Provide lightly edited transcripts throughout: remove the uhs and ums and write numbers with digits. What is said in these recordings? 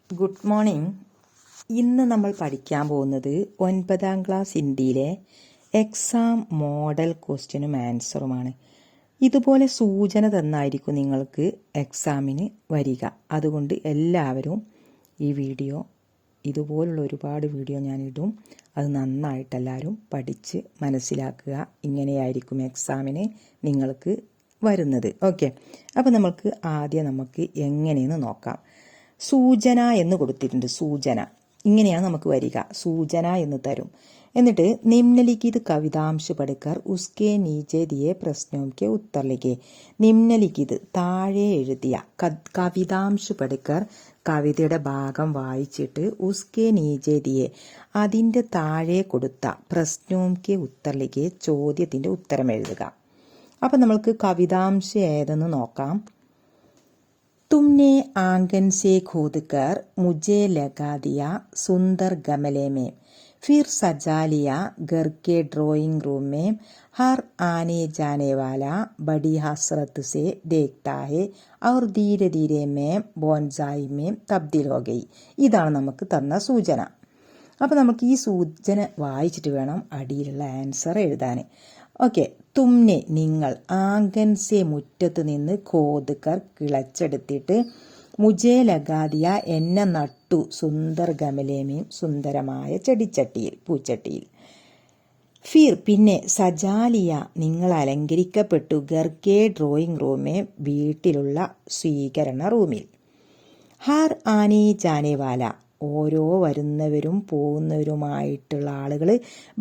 Good morning. ഇന്ന് നമ്മൾ പഠിക്കാൻ പോകുന്നത് 9ാം ക്ലാസ് ഹിന്ദിയിലെ എക്സാം മോഡൽ ക്വസ്റ്റ്യനും ആൻസറുമാണ്. ഇതുപോലെ സൂചന തന്നായിരിക്കും നിങ്ങൾക്ക് എക്സാമിന് വരിക. അതുകൊണ്ട് എല്ലാവരും ഈ വീഡിയോ, ഇതുപോലുള്ള ഒരുപാട് വീഡിയോ ഞാനിടും, അത് നന്നായിട്ട് എല്ലാവരും പഠിച്ച് മനസ്സിലാക്കുക. ഇങ്ങനെയായിരിക്കും എക്സാമിന് നിങ്ങൾക്ക് വരുന്നത്. ഓക്കെ, അപ്പോൾ നമുക്ക് എങ്ങനെയെന്ന് നോക്കാം. സൂചന എന്ന് കൊടുത്തിട്ടുണ്ട്. സൂചന ഇങ്ങനെയാണ് നമുക്ക് വരിക. സൂചന എന്ന് തരും. എന്നിട്ട് നിമ്നലിഖിത് കവിതാംശ പഠിക്കർ ഉസ്കെ നീചെ ദിയെ പ്രശ്നോം കെ ഉത്തർ ലിഖേ. നിമ്നലിഖിത് താഴെ എഴുതിയ കവിതാംശ പഠിക്കർ കവിതയുടെ ഭാഗം വായിച്ചിട്ട് ഉസ്കെ നീചെ ദിയെ അതിന്റെ താഴെ കൊടുത്ത പ്രശ്നോം കെ ഉത്തർ ലിഖേ ചോദ്യത്തിന്റെ ഉത്തരം എഴുതുക. അപ്പൊ നമ്മൾക്ക് കവിതാംശം ഏതെന്ന് നോക്കാം. तुमने आंगन से खोदकर मुझे लगा दिया सुंदर गमले में, फिर सजा लिया घर के ड्राइंग रूम में, हर आने जाने वाला बड़ी हसरत से देखता है और धीरे धीरे मैं बोनसाई में तब्दील हो गई. ഇതാണ് നമുക്ക് തന്ന സൂചന. അപ്പോൾ നമുക്ക് ഈ സൂചന വായിച്ചിട്ട് വേണം അടിയിലുള്ള ആൻസർ എഴുതാൻ. ഓക്കെ, തുമ്നെ നിങ്ങൾ, ആംഗൻസെ മുറ്റത്ത് നിന്ന്, ഖോദ്കർ കിളച്ചെടുത്തിട്ട്, മുജേ ലഗാദിയ എന്നെ നട്ടു, സുന്ദർ ഗമലേമേം സുന്ദരമായ ചെടിച്ചട്ടിയിൽ, പൂച്ചട്ടിയിൽ. ഫിർ പിന്നെ, സജാലിയ നിങ്ങൾ അലങ്കരിക്കപ്പെട്ടു, ഗർഗെ ഡ്രോയിങ് റൂമേ വീട്ടിലുള്ള സ്വീകരണ റൂമിൽ, ഹർ ആനെ ജാനേവാല ഓരോ വരുന്നവരും പോകുന്നവരുമായിട്ടുള്ള ആളുകൾ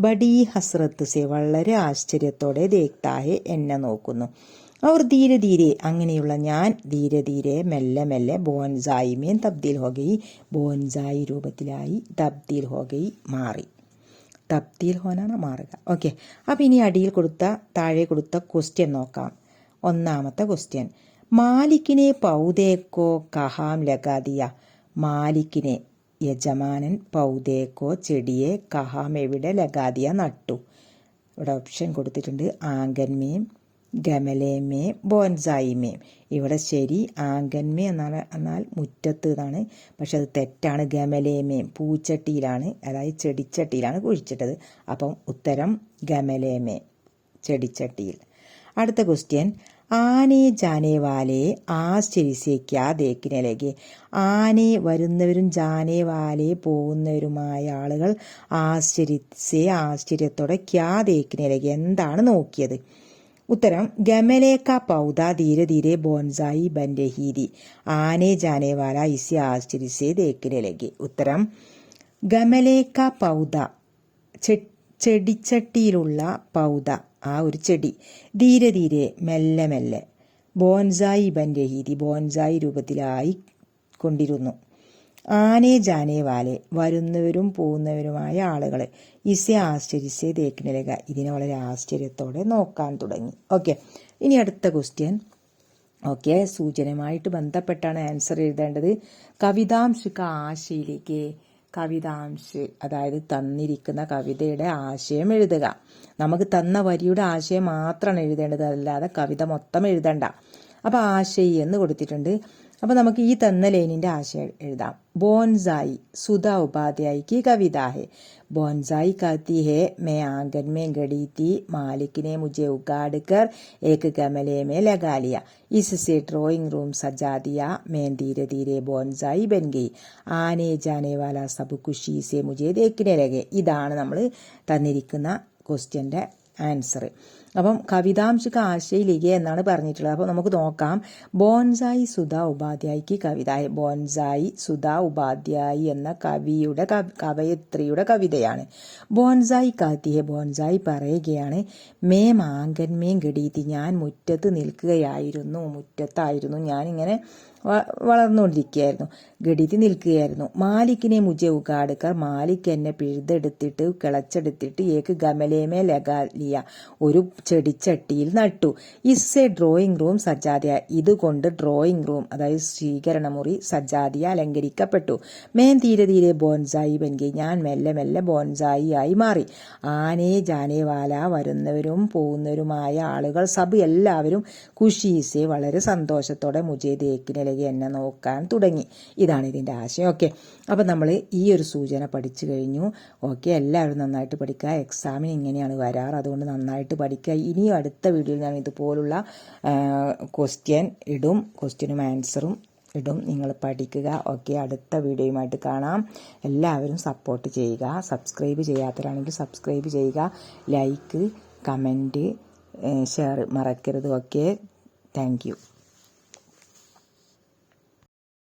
ബഡി ഹസ്രത്ത് സെ വളരെ ആശ്ചര്യത്തോടെ ദേഖ്താഹെ എന്നെ നോക്കുന്നു. അവർ ധീരെ ധീരെ അങ്ങനെയുള്ള ഞാൻ ധീരെ ധീരെ മെല്ലെ മെല്ലെ ബോൻസായി മേൻ തബ്ദീൽ ഹോഗയി ബോൻസായി രൂപത്തിലായി തബ്ദീൽ ഹോഗയി മാറി. തബ്ദീൽ ഹോനാണ് മാറുക. ഓക്കെ, അപ്പം ഇനി അടിയിൽ താഴെ കൊടുത്ത ക്വസ്റ്റ്യൻ നോക്കാം. ഒന്നാമത്തെ ക്വസ്റ്റ്യൻ, മാലിക്കിനെ പൗദേക്കോ കഹാം ലഗാദിയ. മാലിക്കിനെ യജമാനൻ പൗദേക്കോ ചെടിയെ കഹാം എവിടെ ലഗാദിയ നട്ടു. ഇവിടെ ഓപ്ഷൻ കൊടുത്തിട്ടുണ്ട്. ആംഗന്മേം, ഗമലേമേം, ബോൻസായിമേം. ഇവിടെ ശരി ആംഗന്മേ എന്നാൽ മുറ്റത്ത് എന്നാണ്, പക്ഷെ അത് തെറ്റാണ്. ഗമലേമേം പൂച്ചട്ടിയിലാണ്, അതായത് ചെടിച്ചട്ടിയിലാണ് കുഴിച്ചിട്ടത്. അപ്പം ഉത്തരം ഗമലേമേ, ചെടിച്ചട്ടിയിൽ. അടുത്ത ക്വസ്റ്റ്യൻ, ആനെ ജാനേവാലെ ആശ്ചര്യസെ ക്യാ ദേഖ്നെ ലഗേ. ആനെ വരുന്നവരും ജാനേവാലെ പോകുന്നവരുമായ ആളുകൾ ആശ്ചര്യത്തോടെ ക്യാ ദേഖ്നെ ലഗേ എന്താണ് നോക്കിയത്. ഉത്തരം ഗമലേക്ക പൗദ ധീരെ ധീരെ ബോൻസായി ബൻ രഹി थी. ആനെ ജാനേവാല ഇസെ ആശ്ചര്യസെ ദേഖ്നെ ലഗേ. ഉത്തരം ഗമലേക്ക പൗദ ചെടിച്ചട്ടിയിലുള്ള പൗദ, ആ ഒരു ചെടി, ധീരെ ധീരെ മെല്ലെ മെല്ലെ, ബോൻസായി ബൻ രഹീതി ബോൻസായി രൂപത്തിലായി കൊണ്ടിരുന്നു. ആനെ ജാനേ വാലെ വരുന്നവരും പോകുന്നവരുമായ ആളുകൾ, ഇസെ ആശ്ചര്യസെ ദേഖ്നെ ലഗ ഇതിനെ വളരെ ആശ്ചര്യത്തോടെ നോക്കാൻ തുടങ്ങി. ഓക്കെ, ഇനി അടുത്ത ക്വസ്റ്റ്യൻ. ഓക്കെ, സൂചനയുമായിട്ട് ബന്ധപ്പെട്ടാണ് ആൻസർ എഴുതേണ്ടത്. കവിതാംശിക ആശയിലേക്ക്, കവിതാംശ് അതായത് തന്നിരിക്കുന്ന കവിതയുടെ ആശയം എഴുതുക. നമുക്ക് തന്ന വരിയുടെ ആശയം മാത്രമാണ് എഴുതേണ്ടത്, അല്ലാതെ കവിത മൊത്തം എഴുതണ്ട. അപ്പൊ ആശയി എന്ന് കൊടുത്തിട്ടുണ്ട്. അപ്പൊ നമുക്ക് ഈ തന്ന ലൈനിന്റെ ആശയം എഴുതാം. ബോൻസായി സുധാ ഉപാധ്യായിക്ക് കവിത ഹെ. ബോൻസായി कहती है मैं आंगन में गड़ी थी, मालिक ने मुझे उगाड़ कर एक गमले में लगा लिया, इससे ड्राइंग रूम सजा दिया, मैं धीरे धीरे बोनसाई बन गई, आने जाने वाला सब खुशी से मुझे देखने लगे. ഇതാണ് നമ്മൾ തന്നിരിക്കുന്ന ക്വസ്റ്റ്യന്റെ ആൻസർ. അപ്പം കവിതാംശിക ആശയിലേക്ക് എന്നാണ് പറഞ്ഞിട്ടുള്ളത്. അപ്പോൾ നമുക്ക് നോക്കാം. ബോൻസായി സുധാ ഉപാധ്യായിക്ക് കവിത. ബോൻസായി സുധാ ഉപാധ്യായി എന്ന കവയത്രിയുടെ കവിതയാണ്. ബോൻസായി കാത്തിയെ, ബോൻസായി പറയുകയാണ്, മേം ആംഗന്മേം ഗഡീത്തി ഞാൻ മുറ്റത്ത് നിൽക്കുകയായിരുന്നു, മുറ്റത്തായിരുന്നു ഞാനിങ്ങനെ വളർന്നുകൊണ്ടിരിക്കുകയായിരുന്നു, ഗഡിത്തി നിൽക്കുകയായിരുന്നു. മാലിക്കിനെ മുജെ ഉഗാടുക്കർ മാലിക് എന്നെ പിഴുതെടുത്തിട്ട് കിളച്ചെടുത്തിട്ട് ഏക്ക് ഗമലേമേ ലഗാലിയ ഒരു ചെടിച്ചട്ടിയിൽ നട്ടു. ഇസ് എ ഡ്രോയിങ് റൂം സജ്ജാദിയ. ഇതുകൊണ്ട് ഡ്രോയിങ് റൂം അതായത് സ്വീകരണമുറി സജ്ജാദിയ അലങ്കരിക്കപ്പെട്ടു. മേൻ ധീരെ ധീരെ ബോൺസായി ബൻകി. ഞാൻ മെല്ലെ മെല്ലെ ബോൺസായി ആയി മാറി. ആനേ ജാനേവാല വരുന്നവരും പോകുന്നവരുമായ ആളുകൾ സബ് എല്ലാവരും ഖുഷീസെ വളരെ സന്തോഷത്തോടെ മുജേ ദേക്കിനിലകി എന്നെ നോക്കാൻ തുടങ്ങി. ഇതാണ് ഇതിൻ്റെ ആശയം. ഓക്കെ, അപ്പം നമ്മൾ ഈ ഒരു സൂചന പഠിച്ചു കഴിഞ്ഞു. ഓക്കെ, എല്ലാവരും നന്നായിട്ട് പഠിക്കുക. എക്സാമിന് ഇങ്ങനെയാണ് വരാറ്, അതുകൊണ്ട് നന്നായിട്ട് പഠിക്കുക. ഇനിയും അടുത്ത വീഡിയോയിൽ ഞാൻ ഇതുപോലുള്ള ക്വസ്റ്റ്യനും ആൻസറും ഇടും. നിങ്ങൾ പഠിക്കുക. ഓക്കെ, അടുത്ത വീഡിയോയുമായിട്ട് കാണാം. എല്ലാവരും സപ്പോർട്ട് ചെയ്യുക. സബ്സ്ക്രൈബ് ചെയ്യാത്തവരാണെങ്കിൽ സബ്സ്ക്രൈബ് ചെയ്യുക. ലൈക്ക്, കമൻറ്റ്, ഷെയർ മറക്കരുത്. Okay, thank you.